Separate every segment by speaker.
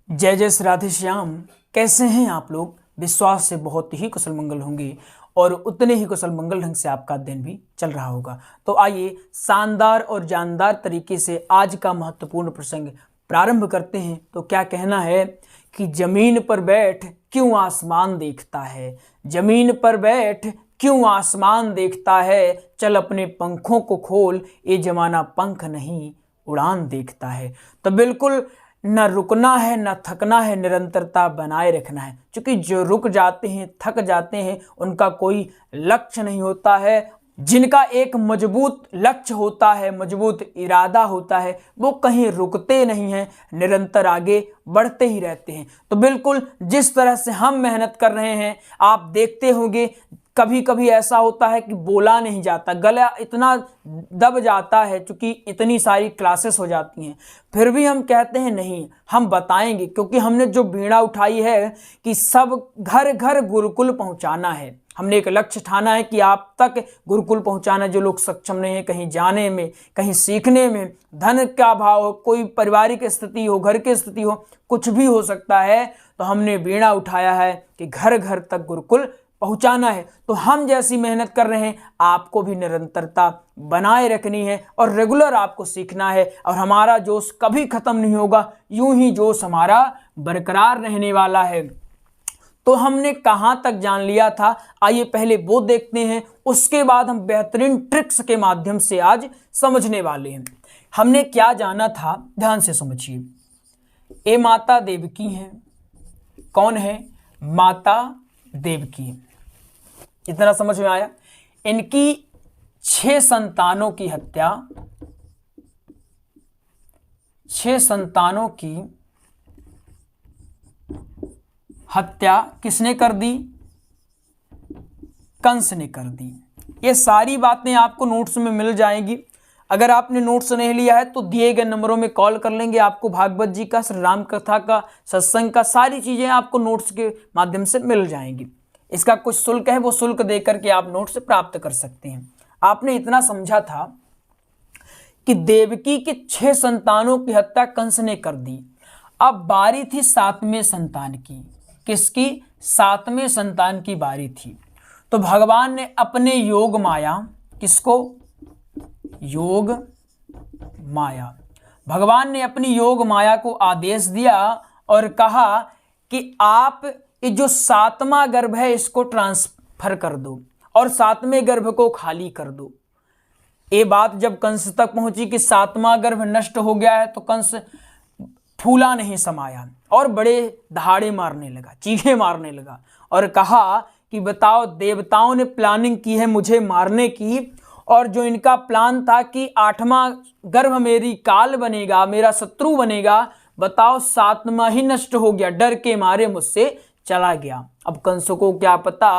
Speaker 1: जय जय श्री राधे श्याम। कैसे हैं आप लोग? विश्वास से बहुत ही कुशल मंगल होंगे और उतने ही कुशल मंगल ढंग से आपका दिन भी चल रहा होगा। तो आइए शानदार और जानदार तरीके से आज का महत्वपूर्ण प्रसंग प्रारंभ करते हैं। तो क्या कहना है कि जमीन पर बैठ क्यों आसमान देखता है, जमीन पर बैठ क्यों आसमान देखता है, चल अपने पंखों को खोल, ये जमाना पंख नहीं उड़ान देखता है। तो बिल्कुल न रुकना है न थकना है, निरंतरता बनाए रखना है। क्योंकि जो रुक जाते हैं, थक जाते हैं, उनका कोई लक्ष्य नहीं होता है। जिनका एक मजबूत लक्ष्य होता है, मजबूत इरादा होता है, वो कहीं रुकते नहीं हैं, निरंतर आगे बढ़ते ही रहते हैं। तो बिल्कुल जिस तरह से हम मेहनत कर रहे हैं, आप देखते होंगे कभी कभी ऐसा होता है कि बोला नहीं जाता, गला इतना दब जाता है, क्योंकि इतनी सारी क्लासेस हो जाती हैं। फिर भी हम कहते हैं नहीं, हम बताएंगे, क्योंकि हमने जो बीड़ा उठाई है कि सब घर घर गुरुकुल पहुंचाना है। हमने एक लक्ष्य ठाना है कि आप तक गुरुकुल पहुंचाना। जो लोग सक्षम नहीं है कहीं जाने में, कहीं सीखने में, धन का अभाव हो, कोई पारिवारिक स्थिति हो, घर की स्थिति हो, कुछ भी हो सकता है, तो हमने बीड़ा उठाया है कि घर घर तक गुरुकुल पहुंचाना है। तो हम जैसी मेहनत कर रहे हैं, आपको भी निरंतरता बनाए रखनी है और रेगुलर आपको सीखना है। और हमारा जोश कभी खत्म नहीं होगा, यूं ही जोश हमारा बरकरार रहने वाला है। तो हमने कहां तक जान लिया था, आइए पहले वो देखते हैं, उसके बाद हम बेहतरीन ट्रिक्स के माध्यम से आज समझने वाले हैं। हमने क्या जाना था, ध्यान से समझिए। ये माता देवकी हैं। कौन है? माता देवकी। इतना समझ में आया? इनकी 6 संतानों की हत्या, 6 संतानों की हत्या किसने कर दी? कंस ने कर दी। ये सारी बातें आपको नोट्स में मिल जाएंगी। अगर आपने नोट्स नहीं लिया है तो दिए गए नंबरों में कॉल कर लेंगे, आपको भागवत जी का, श्री राम कथा का, सत्संग का, सारी चीजें आपको नोट्स के माध्यम से मिल जाएंगी। इसका कुछ शुल्क है, वो शुल्क देकर के आप नोट्स प्राप्त कर सकते हैं। आपने इतना समझा था कि देवकी के 6 संतानों की हत्या कंस ने कर दी। अब बारी थी 7वें संतान की। किसकी? 7वें संतान की बारी थी। तो भगवान ने अपने योग माया, किसको? योग माया। भगवान ने अपनी योग माया को आदेश दिया और कहा कि आप ये जो 7वां गर्भ है इसको ट्रांसफर कर दो और 7वें गर्भ को खाली कर दो। ये बात जब कंस तक पहुंची कि 7वां गर्भ नष्ट हो गया है, तो कंस फूला नहीं समाया और बड़े दहाड़े मारने लगा, चीखे मारने लगा और कहा कि बताओ, देवताओं ने प्लानिंग की है मुझे मारने की, और जो इनका प्लान था कि 8वां गर्भ मेरी काल बनेगा, मेरा शत्रु बनेगा, बताओ 7वां ही नष्ट हो गया, डर के मारे मुझसे चला गया। अब कंस को क्या पता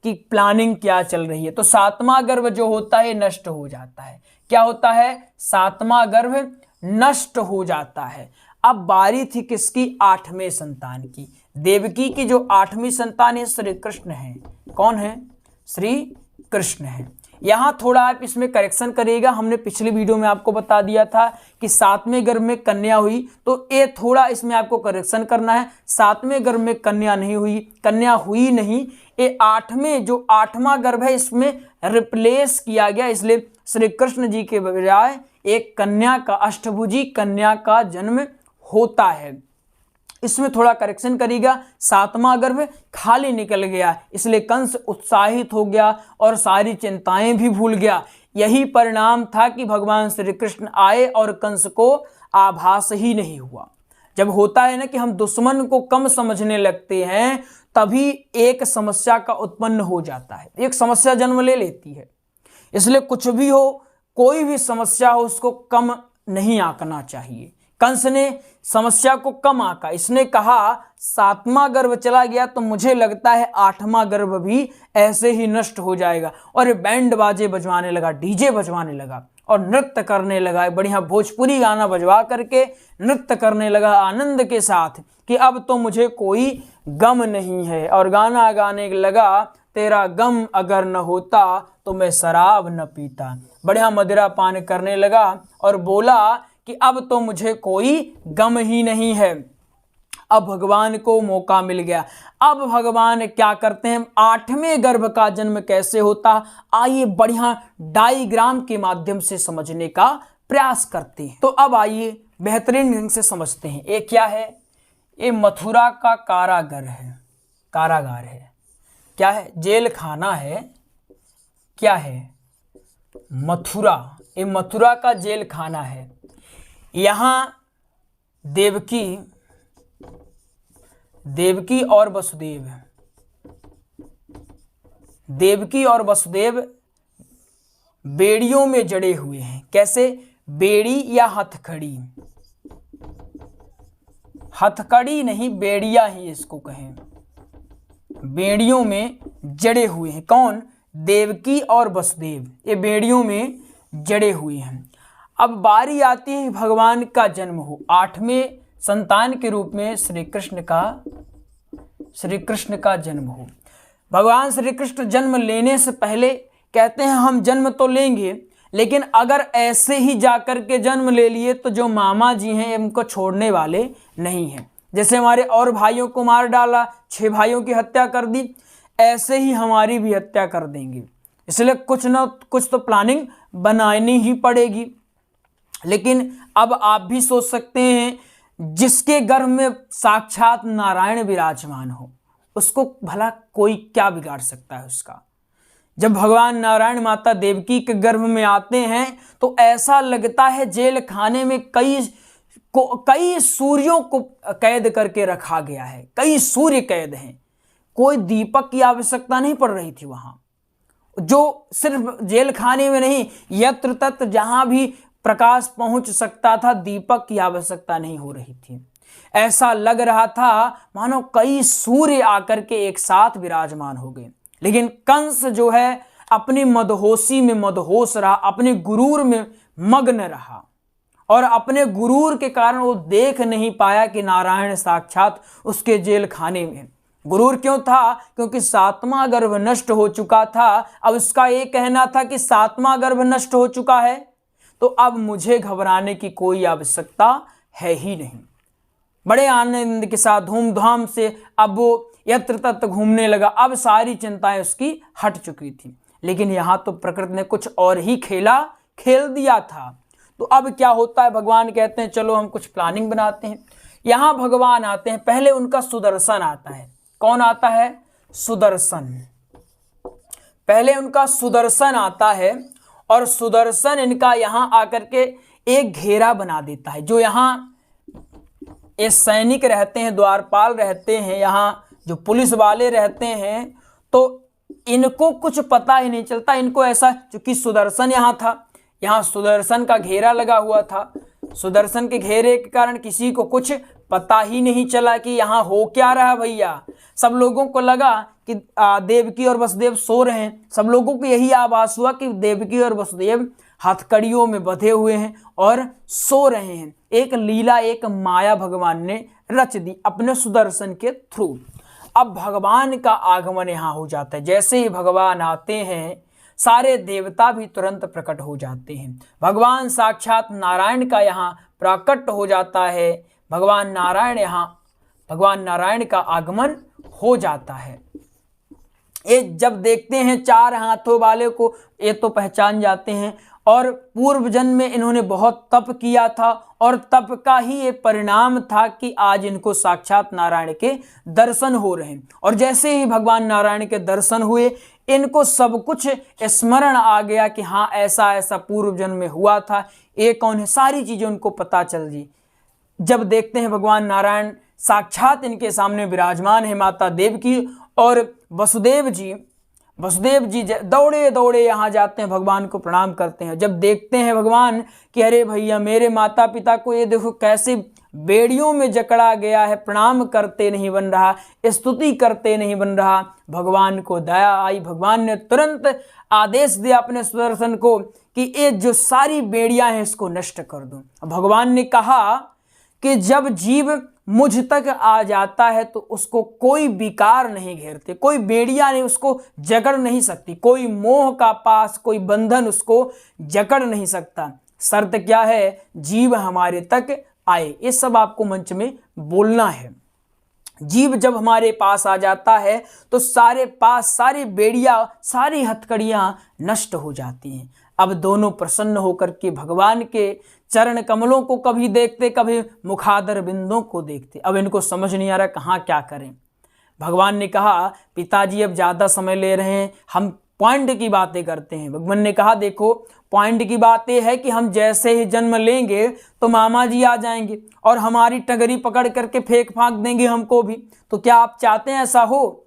Speaker 1: कि प्लानिंग क्या चल रही है। तो 7वां गर्भ जो होता है नष्ट हो जाता है। क्या होता है? 7वां गर्भ नष्ट हो जाता है। अब बारी थी किसकी? 8वें संतान की। देवकी की जो 8वीं संतान है श्री कृष्ण है। कौन है? श्री कृष्ण है। यहां थोड़ा आप इसमें करेक्शन करिएगा। हमने पिछली वीडियो में आपको बता दिया था कि 7वें गर्भ में कन्या हुई, तो ये थोड़ा इसमें आपको करेक्शन करना है। 7वें गर्भ में कन्या नहीं हुई, कन्या हुई नहीं, ये 8वें जो 8वां गर्भ है इसमें रिप्लेस किया गया। इसलिए श्री कृष्ण जी के बजाय एक कन्या का, अष्टभुजी कन्या का जन्म होता है। इसमें थोड़ा करेक्शन करिएगा। 7वां गर्भ खाली निकल गया, इसलिए कंस उत्साहित हो गया और सारी चिंताएं भी भूल गया। यही परिणाम था कि भगवान श्री कृष्ण आए और कंस को आभास ही नहीं हुआ। जब होता है ना कि हम दुश्मन को कम समझने लगते हैं, तभी एक समस्या का उत्पन्न हो जाता है, एक समस्या जन्म ले लेती है। इसलिए कुछ भी हो, कोई भी समस्या हो, उसको कम नहीं आंकना चाहिए। कंस ने समस्या को कम आंका। इसने कहा 7वां गर्भ चला गया तो मुझे लगता है 8वां गर्भ भी ऐसे ही नष्ट हो जाएगा। और बैंड बाजे बजवाने लगा, डीजे बजवाने लगा और नृत्य करने लगा। बढ़िया भोजपुरी गाना बजवा करके नृत्य करने लगा आनंद के साथ कि अब तो मुझे कोई गम नहीं है। और गाना गाने लगा, तेरा गम अगर न होता तो मैं शराब न पीता। बढ़िया मदिरा पान करने लगा और बोला कि अब तो मुझे कोई गम ही नहीं है। अब भगवान को मौका मिल गया। अब भगवान क्या करते हैं, 8वें गर्भ का जन्म कैसे होता, आइए बढ़िया डायग्राम के माध्यम से समझने का प्रयास करते हैं। तो अब आइए बेहतरीन ढंग से समझते हैं। ये क्या है, ये मथुरा का कारागार है, कारागार है, क्या है, जेल खाना है, क्या है, मथुरा, ये मथुरा का जेल खाना है। यहां देवकी और वसुदेव, देवकी और वसुदेव बेड़ियों में जड़े हुए हैं। कैसे, बेड़ी या हथकड़ी, हथकड़ी नहीं बेड़िया ही इसको कहें, बेड़ियों में जड़े हुए हैं। कौन, देवकी और वसुदेव, ये बेड़ियों में जड़े हुए हैं। अब बारी आती है भगवान का जन्म हो, 8वें संतान के रूप में श्री कृष्ण का जन्म हो। भगवान श्री कृष्ण जन्म लेने से पहले कहते हैं हम जन्म तो लेंगे, लेकिन अगर ऐसे ही जाकर के जन्म ले लिए तो जो मामा जी हैं इनको छोड़ने वाले नहीं हैं। जैसे हमारे और भाइयों को मार डाला, 6 भाइयों की हत्या कर दी, ऐसे ही हमारी भी हत्या कर देंगे। इसलिए कुछ न कुछ तो प्लानिंग बनानी ही पड़ेगी। लेकिन अब आप भी सोच सकते हैं, जिसके गर्भ में साक्षात नारायण विराजमान हो उसको भला कोई क्या बिगाड़ सकता है उसका। जब भगवान नारायण माता देवकी के गर्भ में आते हैं तो ऐसा लगता है जेल खाने में कई सूर्यों को कैद करके रखा गया है, कई सूर्य कैद हैं। कोई दीपक की आवश्यकता नहीं पड़ रही थी वहां, जो सिर्फ जेल खाने में नहीं, यत्र तत्र जहां भी प्रकाश पहुंच सकता था, दीपक की आवश्यकता नहीं हो रही थी। ऐसा लग रहा था मानो कई सूर्य आकर के एक साथ विराजमान हो गए। लेकिन कंस जो है अपनी मदहोशी में मदहोश रहा, अपने गुरूर में मग्न रहा, और अपने गुरूर के कारण वो देख नहीं पाया कि नारायण साक्षात उसके जेल खाने में। गुरूर क्यों था, क्योंकि 7वां गर्भ नष्ट हो चुका था। अब उसका ये कहना था कि 7वां गर्भ नष्ट हो चुका है तो अब मुझे घबराने की कोई आवश्यकता है ही नहीं। बड़े आनंद के साथ धूमधाम से अब वो यत्र तत्र घूमने लगा। अब सारी चिंताएं उसकी हट चुकी थी। लेकिन यहां तो प्रकृति ने कुछ और ही खेल दिया था। तो अब क्या होता है, भगवान कहते हैं चलो हम कुछ प्लानिंग बनाते हैं। यहां भगवान आते हैं, पहले उनका सुदर्शन आता है। कौन आता है, सुदर्शन, पहले उनका सुदर्शन आता है, और सुदर्शन इनका यहां आकर के एक घेरा बना देता है। जो यहां ये सैनिक रहते हैं, द्वारपाल रहते हैं, यहाँ जो पुलिस वाले रहते हैं, तो इनको कुछ पता ही नहीं चलता। इनको ऐसा, चूंकि सुदर्शन यहाँ था, यहाँ सुदर्शन का घेरा लगा हुआ था, सुदर्शन के घेरे के कारण किसी को कुछ पता ही नहीं चला कि यहाँ हो क्या रहा भैया। सब लोगों को लगा कि देवकी और वसुदेव सो रहे हैं। सब लोगों को यही आभास हुआ कि देवकी और वसुदेव हथकड़ियों में बंधे हुए हैं और सो रहे हैं। एक लीला, एक माया भगवान ने रच दी अपने सुदर्शन के थ्रू। अब भगवान का आगमन यहाँ हो जाता है। जैसे ही भगवान आते हैं सारे देवता भी तुरंत प्रकट हो जाते हैं। भगवान साक्षात नारायण का यहाँ प्रकट हो जाता है। भगवान नारायण का आगमन हो जाता है। ये जब देखते हैं 4 हाथों वाले को, ये तो पहचान जाते हैं, और पूर्व जन्म में इन्होंने बहुत तप किया था, और तप का ही ये परिणाम था कि आज इनको साक्षात नारायण के दर्शन हो रहे हैं। और जैसे ही भगवान नारायण के दर्शन हुए, इनको सब कुछ स्मरण आ गया कि हाँ ऐसा ऐसा पूर्व जन्म में हुआ था, ये कौन है, सारी चीजें उनको पता चल गई। जब देखते हैं भगवान नारायण साक्षात इनके सामने विराजमान है, माता देवकी और वसुदेव जी दौड़े दौड़े यहाँ जाते हैं, भगवान को प्रणाम करते हैं। जब देखते हैं भगवान कि अरे भैया मेरे माता पिता को ये देखो कैसे बेड़ियों में जकड़ा गया है, प्रणाम करते नहीं बन रहा, स्तुति करते नहीं बन रहा, भगवान को दया आई। भगवान ने तुरंत आदेश दिया अपने सुदर्शन को कि ये जो सारी बेड़ियां हैं इसको नष्ट कर दो। भगवान ने कहा कि जब जीव मुझ तक आ जाता है तो उसको कोई विकार नहीं घेरते, कोई बेड़ियां नहीं उसको जकड़ नहीं सकती, कोई मोह का पास, कोई बंधन उसको जकड़ नहीं सकता। शर्त क्या है, जीव हमारे तक आए। ये सब आपको मंच में बोलना है। जीव जब हमारे पास आ जाता है तो सारी बेड़ियां, सारी हथकड़ियां नष्ट हो जाती हैं। अब दोनों प्रसन्न होकर के भगवान के चरण कमलों को कभी देखते, कभी मुखादर बिंदों को देखते। अब इनको समझ नहीं आ रहा कहाँ क्या करें। भगवान ने कहा, पिताजी अब ज़्यादा समय ले रहे हैं, हम पॉइंट की बातें करते हैं। भगवान ने कहा, देखो पॉइंट की बात यह है कि हम जैसे ही जन्म लेंगे तो मामा जी आ जाएंगे और हमारी टंगरी पकड़ करके फेंक फांक देंगे हमको भी। तो क्या आप चाहते हैं ऐसा हो?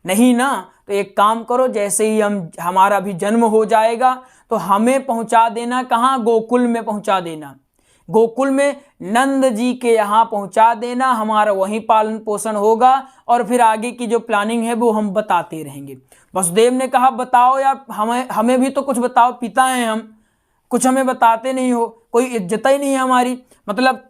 Speaker 1: नहीं ना। तो एक काम करो, जैसे ही हमारा भी जन्म हो जाएगा तो हमें पहुंचा देना, कहाँ? गोकुल में पहुंचा देना। गोकुल में नंद जी के यहाँ पहुंचा देना, हमारा वहीं पालन पोषण होगा और फिर आगे की जो प्लानिंग है वो हम बताते रहेंगे। वसुदेव ने कहा, बताओ यार, हमें भी तो कुछ बताओ, पिता हैं हम, कुछ हमें बताते नहीं हो, कोई इज्जत ही नहीं है हमारी। मतलब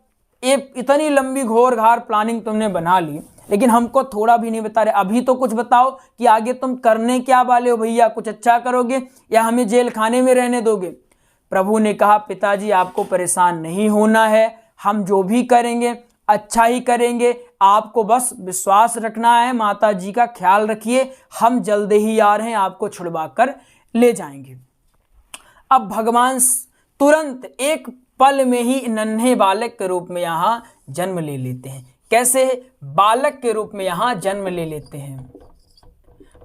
Speaker 1: एक इतनी लंबी घोर घार प्लानिंग तुमने बना ली, लेकिन हमको थोड़ा भी नहीं बता रहे। अभी तो कुछ बताओ कि आगे तुम करने क्या वाले हो भैया, कुछ अच्छा करोगे या हमें जेल खाने में रहने दोगे? प्रभु ने कहा, पिताजी आपको परेशान नहीं होना है, हम जो भी करेंगे अच्छा ही करेंगे, आपको बस विश्वास रखना है, माता जी का ख्याल रखिए, हम जल्दी ही आ रहे हैं, आपको छुड़वा कर ले जाएंगे। अब भगवान तुरंत एक पल में ही नन्हे बालक के रूप में यहाँ जन्म ले लेते हैं। कैसे? बालक के रूप में यहाँ जन्म ले लेते हैं।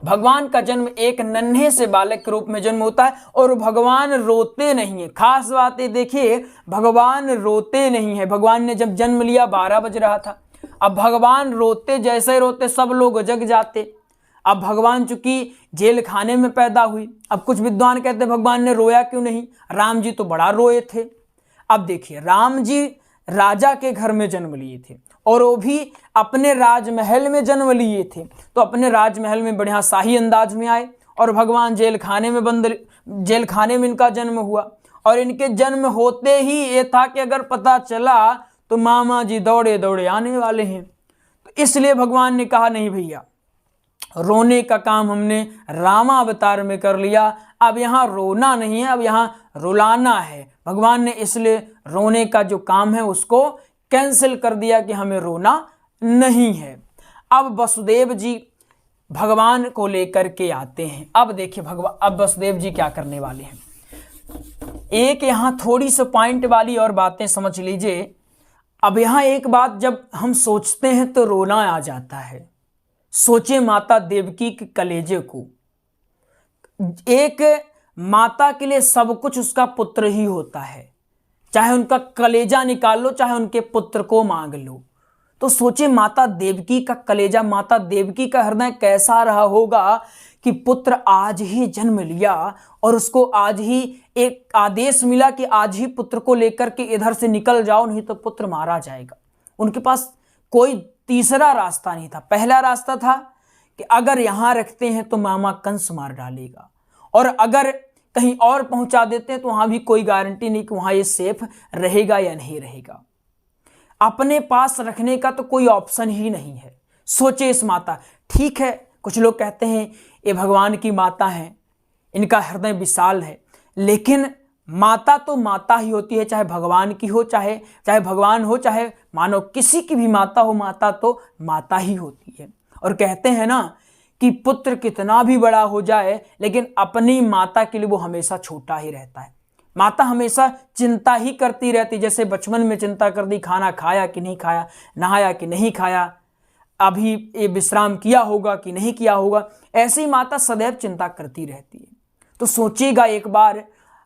Speaker 1: भगवान का जन्म एक नन्हे से बालक के रूप में जन्म होता है और भगवान रोते नहीं है। खास बात है, देखिए भगवान रोते नहीं है। भगवान ने जब जन्म लिया 12 बज रहा था, अब भगवान रोते, जैसे रोते सब लोग जग जाते। अब भगवान चूंकि जेल खाने में पैदा हुई, अब कुछ विद्वान कहते भगवान ने रोया क्यों नहीं, राम जी तो बड़ा रोए थे। अब देखिए, राम जी राजा के घर में जन्म लिए थे और वो भी अपने राजमहल में जन्म लिए थे, तो अपने राजमहल में बढ़िया शाही अंदाज में आए और भगवान जेल खाने में इनका जन्म हुआ। और इनके जन्म होते ही ये था कि अगर पता चला तो मामा जी दौड़े दौड़े आने वाले हैं। तो इसलिए भगवान ने कहा, नहीं भैया, रोने का काम हमने रामावतार में कर लिया, अब यहाँ रोना नहीं है, अब यहाँ रुलाना है। भगवान ने इसलिए रोने का जो काम है उसको कैंसिल कर दिया कि हमें रोना नहीं है। अब वसुदेव जी भगवान को लेकर के आते हैं। अब देखिए अब वसुदेव जी क्या करने वाले हैं। एक यहाँ थोड़ी सी पॉइंट वाली और बातें समझ लीजिए। अब यहाँ एक बात जब हम सोचते हैं तो रोना आ जाता है। सोचे माता देवकी के कलेजे को। एक माता के लिए सब कुछ उसका पुत्र ही होता है, चाहे उनका कलेजा निकाल लो, चाहे उनके पुत्र को मांग लो। तो सोचे माता देवकी का कलेजा, माता देवकी का हृदय कैसा रहा होगा कि पुत्र आज ही जन्म लिया और उसको आज ही एक आदेश मिला कि आज ही पुत्र को लेकर के इधर से निकल जाओ, नहीं तो पुत्र मारा जाएगा। उनके पास कोई तीसरा रास्ता नहीं था। पहला रास्ता था कि अगर यहाँ रखते हैं तो मामा कंस मार डालेगा, और अगर कहीं और पहुंचा देते हैं तो वहां भी कोई गारंटी नहीं कि वहां ये सेफ रहेगा या नहीं रहेगा। अपने पास रखने का तो कोई ऑप्शन ही नहीं है। सोचे इस माता, ठीक है कुछ लोग कहते हैं ये भगवान की माता है, इनका हृदय विशाल है, लेकिन माता तो माता ही होती है, चाहे भगवान की हो, चाहे भगवान हो, चाहे मानो किसी की भी माता हो, माता तो माता ही होती है। और कहते हैं ना कि पुत्र कितना भी बड़ा हो जाए लेकिन अपनी माता के लिए वो हमेशा छोटा ही रहता है। माता हमेशा चिंता ही करती रहती, जैसे बचपन में चिंता कर दी, खाना खाया कि नहीं खाया, नहाया कि नहीं खाया, अभी ये विश्राम किया होगा कि नहीं किया होगा, ऐसे ही माता सदैव चिंता करती रहती है। तो सोचिएगा एक बार,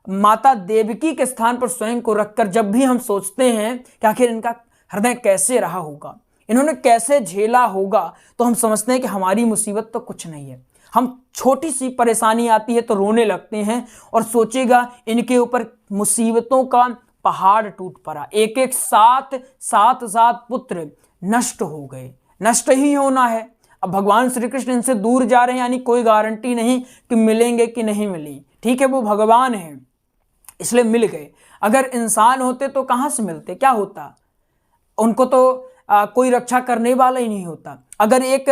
Speaker 1: माता देवकी के स्थान पर स्वयं को रखकर जब भी हम सोचते हैं कि आखिर इनका हृदय कैसे रहा होगा, इन्होंने कैसे झेला होगा, तो हम समझते हैं कि हमारी मुसीबत तो कुछ नहीं है। हम छोटी सी परेशानी आती है तो रोने लगते हैं, और सोचेगा इनके ऊपर मुसीबतों का पहाड़ टूट पड़ा। एक एक सात पुत्र नष्ट हो गए, नष्ट ही होना है। अब भगवान श्री कृष्ण इनसे दूर जा रहे हैं, यानी कोई गारंटी नहीं कि मिलेंगे कि नहीं मिलेंगे। ठीक है, वो भगवान है इसलिए मिल गए। अगर इंसान होते तो कहाँ से मिलते, क्या होता? उनको तो कोई रक्षा करने वाला ही नहीं होता। अगर एक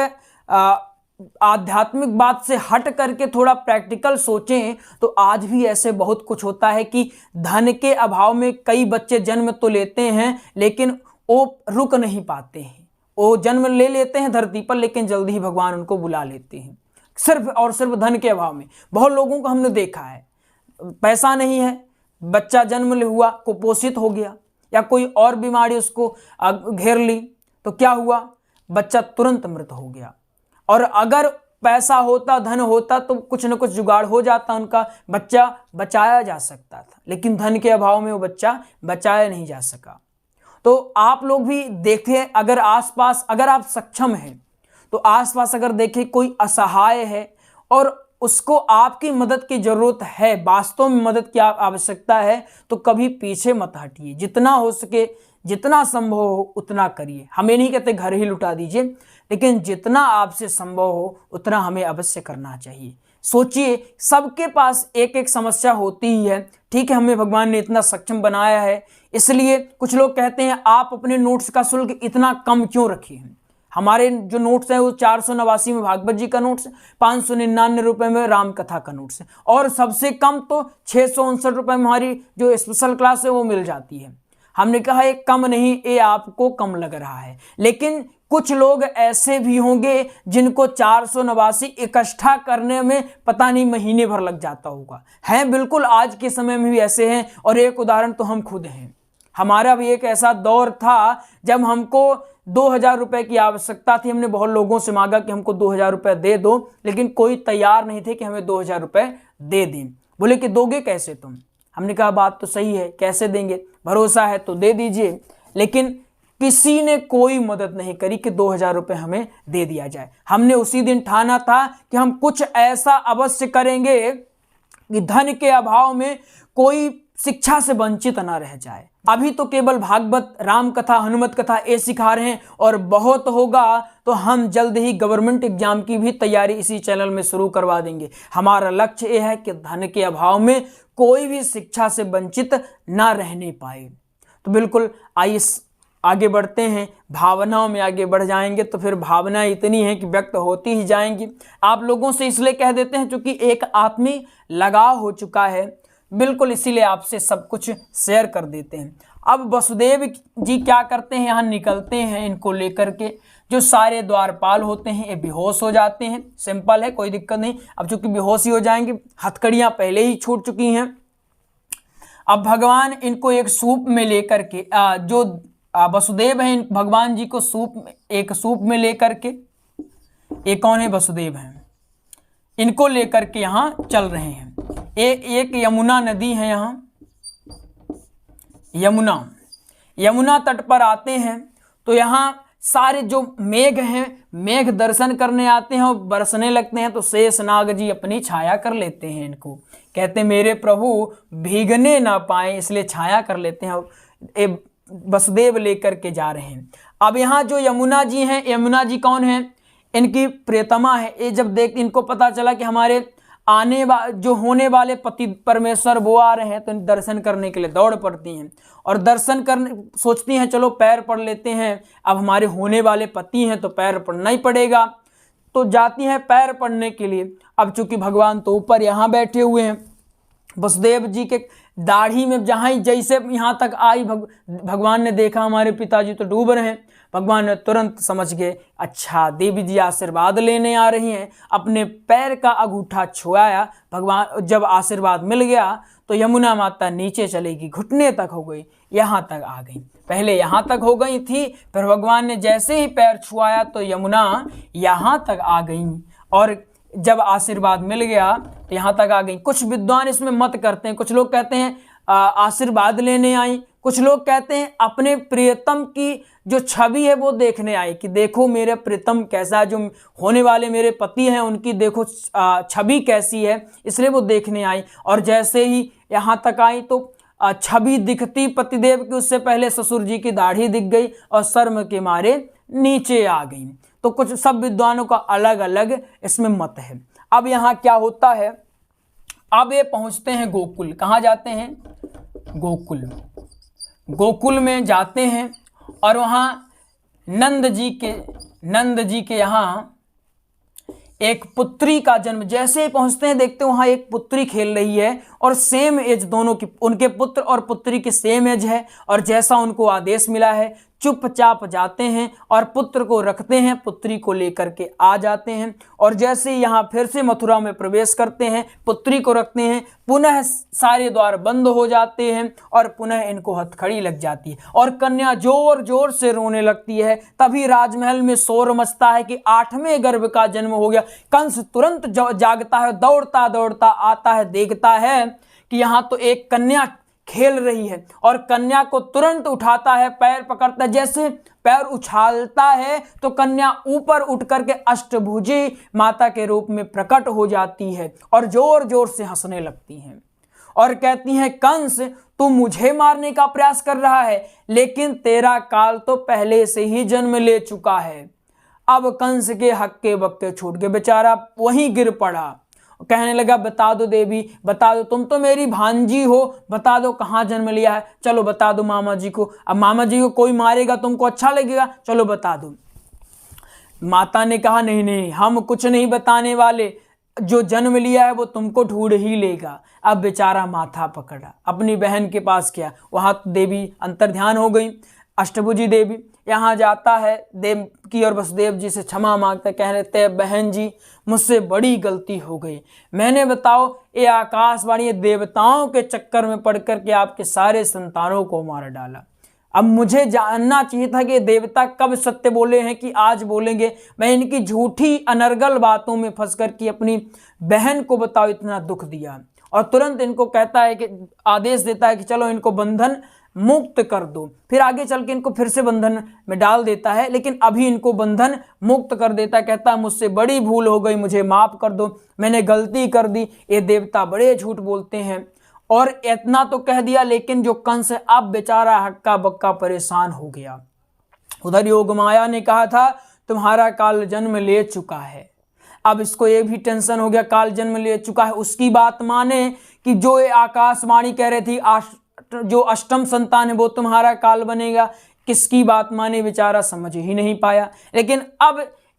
Speaker 1: आध्यात्मिक बात से हट करके थोड़ा प्रैक्टिकल सोचें तो आज भी ऐसे बहुत कुछ होता है कि धन के अभाव में कई बच्चे जन्म तो लेते हैं लेकिन वो रुक नहीं पाते हैं, वो जन्म ले लेते हैं धरती पर, लेकिन जल्दी ही भगवान उनको बुला लेते हैं, सिर्फ और सिर्फ धन के अभाव में। बहुत लोगों को हमने देखा है, पैसा नहीं है, बच्चा जन्म हुआ, कुपोषित हो गया या कोई और बीमारी उसको घेर ली, तो क्या हुआ, बच्चा तुरंत मृत हो गया। और अगर पैसा होता, धन होता, तो कुछ न कुछ जुगाड़ हो जाता, उनका बच्चा बचाया जा सकता था, लेकिन धन के अभाव में वो बच्चा बचाया नहीं जा सका। तो आप लोग भी देखें, अगर आसपास, अगर आप सक्षम हैं तो आसपास अगर देखें कोई असहाय है और उसको आपकी मदद की जरूरत है, वास्तव में मदद की आवश्यकता है, तो कभी पीछे मत हटिए। जितना हो सके, जितना संभव हो उतना करिए। हमें नहीं कहते घर ही लुटा दीजिए, लेकिन जितना आपसे संभव हो उतना हमें अवश्य करना चाहिए। सोचिए, सबके पास एक एक समस्या होती ही है, ठीक है, हमें भगवान ने इतना सक्षम बनाया है, इसलिए कुछ लोग कहते हैं आप अपने नोट्स का शुल्क इतना कम क्यों रखे हैं। हमारे जो नोट्स हैं वो 489 में भागवत जी का नोट्स है, 599 रुपये में राम कथा का नोट्स है, और सबसे कम तो 659 रुपये में हमारी जो स्पेशल क्लास है वो मिल जाती है। हमने कहा ये कम नहीं, ये आपको कम लग रहा है, लेकिन कुछ लोग ऐसे भी होंगे जिनको 489 इकट्ठा करने में पता नहीं महीने भर लग जाता होगा। हैं बिल्कुल, आज के समय में भी ऐसे हैं, और एक उदाहरण तो हम खुद हैं। हमारा भी एक ऐसा दौर था जब हमको 2000 रुपये की आवश्यकता थी। हमने बहुत लोगों से मांगा कि हमको 2000 रुपये दे दो, लेकिन कोई तैयार नहीं थे कि हमें 2000 रुपये दे दें। बोले कि दोगे कैसे तुम? हमने कहा बात तो सही है, कैसे देंगे, भरोसा है तो दे दीजिए। लेकिन किसी ने कोई मदद नहीं करी कि 2000 रुपये हमें दे दिया जाए। हमने उसी दिन ठाना था कि हम कुछ ऐसा अवश्य करेंगे कि धन के अभाव में कोई शिक्षा से वंचित ना रह जाए। अभी तो केवल भागवत, राम कथा, हनुमत कथा ये सिखा रहे हैं, और बहुत होगा तो हम जल्द ही गवर्नमेंट एग्जाम की भी तैयारी इसी चैनल में शुरू करवा देंगे। हमारा लक्ष्य यह है कि धन के अभाव में कोई भी शिक्षा से वंचित ना रहने पाए। तो बिल्कुल आइए आगे बढ़ते हैं, भावनाओं में आगे बढ़ जाएंगे। तो फिर भावना इतनी है कि व्यक्त होती ही जाएंगी। आप लोगों से इसलिए कह देते हैं क्योंकि एक आत्मीय लगाव हो चुका है, बिल्कुल इसीलिए आपसे सब कुछ शेयर कर देते हैं। अब वसुदेव जी क्या करते हैं, यहाँ निकलते हैं इनको लेकर के। जो सारे द्वारपाल होते हैं ये बेहोश हो जाते हैं, सिंपल है, कोई दिक्कत नहीं। अब चूंकि बेहोश ही हो जाएंगे, हथकड़ियाँ पहले ही छूट चुकी हैं। अब भगवान इनको एक सूप में लेकर के, जो वसुदेव हैं, भगवान जी को एक सूप में लेकर के, ये कौन है, वसुदेव हैं, इनको लेकर के यहाँ चल रहे हैं। एक यमुना नदी है, यहाँ यमुना तट पर आते हैं। तो यहाँ सारे जो मेघ हैं, मेघ दर्शन करने आते हैं और बरसने लगते हैं। तो शेषनाग जी अपनी छाया कर लेते हैं, इनको कहते हैं मेरे प्रभु भीगने ना पाए, इसलिए छाया कर लेते हैं। वसुदेव लेकर के जा रहे हैं। अब यहाँ जो यमुना जी हैं, यमुना जी कौन है, इनकी प्रियतमा है। ये जब इनको पता चला कि हमारे जो होने वाले पति परमेश्वर वो आ रहे हैं, तो दर्शन करने के लिए दौड़ पड़ती हैं और दर्शन करने सोचती हैं चलो पैर पड़ लेते हैं। अब हमारे होने वाले पति हैं तो पैर पड़ना ही पड़ेगा, तो जाती हैं पैर पड़ने के लिए। अब चूंकि भगवान तो ऊपर यहाँ बैठे हुए हैं, वसुदेव जी के दाढ़ी में जहाँ ही जैसे यहाँ तक आई, भगवान ने देखा हमारे पिताजी तो डूब रहे हैं। भगवान ने तुरंत समझ गए, अच्छा देवी जी आशीर्वाद लेने आ रही हैं। अपने पैर का अंगूठा छुआया, भगवान जब आशीर्वाद मिल गया तो यमुना माता नीचे चलेगी, घुटने तक हो गई, यहाँ तक आ गई। पहले यहाँ तक हो गई थी, फिर भगवान ने जैसे ही पैर छुआया तो यमुना यहाँ तक आ गई, और जब आशीर्वाद मिल गया तो यहाँ तक आ गई। कुछ विद्वान इसमें मत करते हैं, कुछ लोग कहते हैं आशीर्वाद लेने आई, कुछ लोग कहते हैं अपने प्रियतम की जो छवि है वो देखने आई, कि देखो मेरे प्रियतम कैसा, जो होने वाले मेरे पति हैं उनकी देखो छवि कैसी है, इसलिए वो देखने आई। और जैसे ही यहाँ तक आई तो छवि दिखती पतिदेव की, उससे पहले ससुर जी की दाढ़ी दिख गई और शर्म के मारे नीचे आ गई। तो कुछ सब विद्वानों का अलग अलग इसमें मत है। अब यहाँ क्या होता है, अब ये पहुँचते हैं गोकुल। कहाँ जाते हैं, गोकुल में जाते हैं, और वहाँ नंद जी के यहाँ एक पुत्री का जन्म। जैसे ही पहुँचते हैं देखते हैं वहाँ एक पुत्री खेल रही है, और सेम एज दोनों की, उनके पुत्र और पुत्री की सेम एज है, और जैसा उनको आदेश मिला है चुपचाप जाते हैं और पुत्र को रखते हैं, पुत्री को लेकर के आ जाते हैं। और जैसे यहाँ फिर से मथुरा में प्रवेश करते हैं, पुत्री को रखते हैं, पुनः सारे द्वार बंद हो जाते हैं और पुनः इनको हथकड़ी लग जाती है और कन्या जोर जोर से रोने लगती है। तभी राजमहल में शोर मचता है कि 8वें गर्भ का जन्म हो गया। कंस तुरंत जागता है, दौड़ता दौड़ता आता है, देखता है कि यहाँ तो एक कन्या खेल रही है और कन्या को तुरंत उठाता है, पैर पकड़ता है। जैसे पैर उछालता है तो कन्या ऊपर उठ करके अष्टभुजी माता के रूप में प्रकट हो जाती है और जोर जोर से हंसने लगती हैं और कहती हैं, कंस तू मुझे मारने का प्रयास कर रहा है, लेकिन तेरा काल तो पहले से ही जन्म ले चुका है। अब कंस के हक्के बक्के छूट गए, बेचारा वहीं गिर पड़ा, कहने लगा, बता दो देवी, बता दो, तुम तो मेरी भांजी हो, बता दो कहाँ जन्म लिया है, चलो बता दो मामा जी को। अब मामा जी को कोई मारेगा तुमको अच्छा लगेगा, चलो बता दो। माता ने कहा, नहीं नहीं, हम कुछ नहीं बताने वाले, जो जन्म लिया है वो तुमको ढूंढ ही लेगा। अब बेचारा माथा पकड़ा, अपनी बहन के पास गया, वहां देवी अंतर्ध्यान हो गई। अष्टभुजी देवी यहाँ जाता है, देवकी और वसुदेव जी से क्षमा मांगता, कह रहे थे, बहन जी मुझसे बड़ी गलती हो गई, मैंने बताओ ये आकाशवाणी देवताओं के चक्कर में पड़ करके आपके सारे संतानों को मार डाला। अब मुझे जानना चाहिए था कि देवता कब सत्य बोले हैं कि आज बोलेंगे। मैं इनकी झूठी अनर्गल बातों में फंस कर के अपनी बहन को बताओ इतना दुख दिया। और तुरंत इनको कहता है कि आदेश देता है कि चलो इनको बंधन मुक्त कर दो। फिर आगे चल के इनको फिर से बंधन में डाल देता है, लेकिन अभी इनको बंधन मुक्त कर देता है। कहता है, मुझसे बड़ी भूल हो गई, मुझे माफ कर दो, मैंने गलती कर दी। ये देवता बड़े झूठ बोलते हैं और इतना तो कह दिया, लेकिन जो कंस है अब बेचारा हक्का बक्का परेशान हो गया। उधर योगमाया ने कहा था तुम्हारा काल जन्म ले चुका है, अब इसको ये भी टेंशन हो गया, काल जन्म ले चुका है, उसकी बात माने कि जो ये आकाशवाणी कह रही थी जो अष्टम संतान है वो तुम्हारा काल बनेगा, किसकी बात माने, बेचारा समझ ही नहीं पाया। लेकिन अब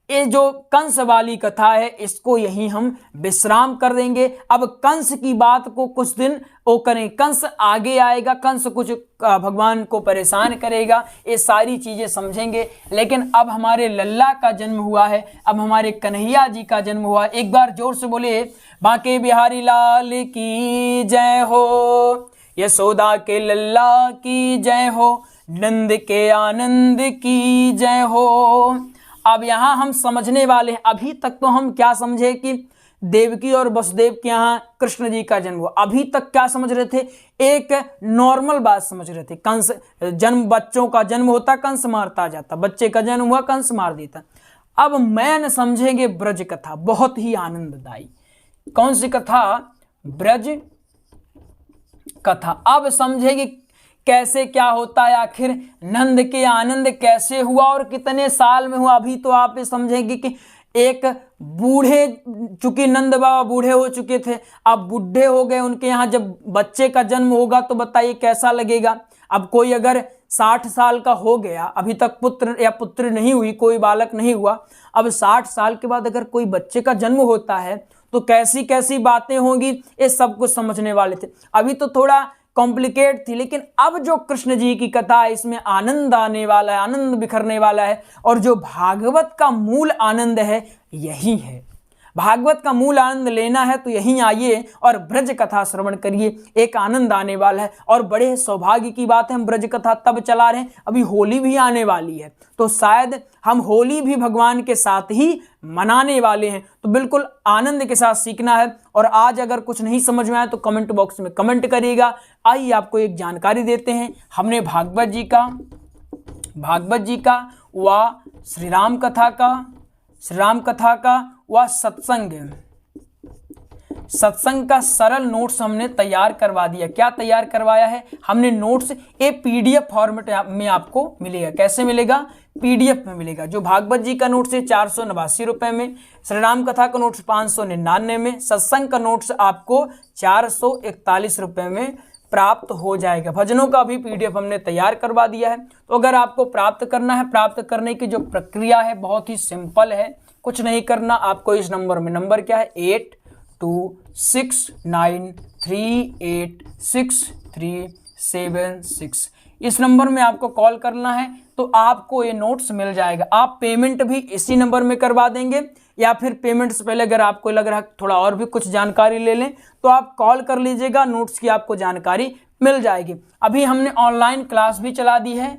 Speaker 1: ये जो कंस वाली कथा है इसको यहीं हम विश्राम कर देंगे। अब कंस की बात को कुछ दिन वो करें, कंस आगे आएगा, कंस कुछ भगवान को परेशान करेगा, ये सारी चीजें समझेंगे। लेकिन अब हमारे लल्ला का जन्म हुआ है, अब हमारे कन्हैया जी का जन्म हुआ। एक बार जोर से बोले, बांके बिहारी लाल की जय हो, यशोदा के लल्ला की जय हो, नंद के आनंद की जय हो। अब यहाँ हम समझने वाले हैं, अभी तक तो हम क्या समझे कि देवकी और वसुदेव के यहाँ कृष्ण जी का जन्म हुआ। अभी तक क्या समझ रहे थे, एक नॉर्मल बात समझ रहे थे, कंस जन्म, बच्चों का जन्म होता कंस मारता जाता, बच्चे का जन्म हुआ कंस मार देता। अब मैन समझेंगे ब्रज कथा, बहुत ही आनंददायी। कौन सी कथा, ब्रज कथा। अब समझेंगे कैसे क्या होता है, आखिर नंद के आनंद कैसे हुआ और कितने साल में हुआ। अभी तो आप समझेंगे कि एक बूढ़े, चूंकि नंद बाबा बूढ़े हो चुके थे, अब बूढ़े हो गए, उनके यहाँ जब बच्चे का जन्म होगा तो बताइए कैसा लगेगा। अब कोई अगर 60 साल का हो गया, अभी तक पुत्र या पुत्री नहीं हुई, कोई बालक नहीं हुआ, अब 60 साल के बाद अगर कोई बच्चे का जन्म होता है तो कैसी कैसी बातें होंगी, ये सब कुछ समझने वाले थे। अभी तो थोड़ा कॉम्प्लिकेट थी, लेकिन अब जो कृष्ण जी की कथा है इसमें आनंद आने वाला है, आनंद बिखरने वाला है। और जो भागवत का मूल आनंद है यही है, भागवत का मूल आनंद लेना है तो यहीं आइए और ब्रज कथा श्रवण करिए, एक आनंद आने वाला है। और बड़े सौभाग्य की बात है, हम ब्रज कथा तब चला रहे हैं, अभी होली भी आने वाली है, तो शायद हम होली भी भगवान के साथ ही मनाने वाले हैं। तो बिल्कुल आनंद के साथ सीखना है। और आज अगर कुछ नहीं समझ में आया तो कमेंट बॉक्स में कमेंट करिएगा। आइए आपको एक जानकारी देते हैं, हमने भागवत जी का व श्री राम कथा का व सत्संग का सरल नोट्स हमने तैयार करवा दिया। क्या तैयार करवाया है हमने, नोट्स ये पीडीएफ फॉर्मेट में आपको मिलेगा। कैसे मिलेगा, पीडीएफ में मिलेगा। जो भागवत जी का नोट्स है 489 रुपए में, श्री राम कथा का नोट्स 599 में, सत्संग का नोट्स आपको 441 रुपए में प्राप्त हो जाएगा। भजनों का भी पीडीएफ हमने तैयार करवा दिया है। तो अगर आपको प्राप्त करना है, प्राप्त करने की जो प्रक्रिया है बहुत ही सिंपल है, कुछ नहीं करना। आपको इस नंबर में, नंबर क्या है 8269386376, इस नंबर में आपको कॉल करना है तो आपको ये नोट्स मिल जाएगा। आप पेमेंट भी इसी नंबर में करवा देंगे, या फिर पेमेंट से पहले अगर आपको लग रहा है थोड़ा और भी कुछ जानकारी ले लें तो आप कॉल कर लीजिएगा, नोट्स की आपको जानकारी मिल जाएगी। अभी हमने ऑनलाइन क्लास भी चला दी है,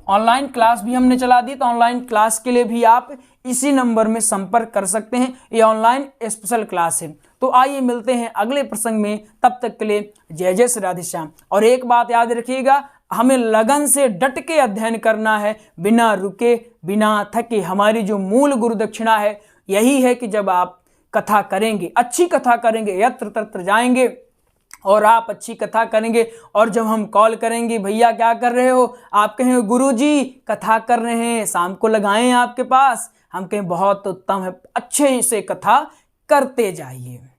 Speaker 1: ऑनलाइन क्लास भी हमने चला दी, तो ऑनलाइन क्लास के लिए भी आप इसी नंबर में संपर्क कर सकते हैं। ये ऑनलाइन स्पेशल क्लास है। तो आइए मिलते हैं अगले प्रसंग में, तब तक के लिए जय जय श्री राधे श्याम। और एक बात याद रखिएगा, हमें लगन से डट के अध्ययन करना है, बिना रुके बिना थके। हमारी जो मूल गुरु दक्षिणा है यही है कि जब आप कथा करेंगे, अच्छी कथा करेंगे, यत्र तत्र जाएंगे और आप अच्छी कथा करेंगे, और जब हम कॉल करेंगे भैया क्या कर रहे हो, आप कहेंगे गुरुजी कथा कर रहे हैं, शाम को लगाएं आपके पास, हम कहें बहुत उत्तम है, अच्छे से कथा करते जाइए।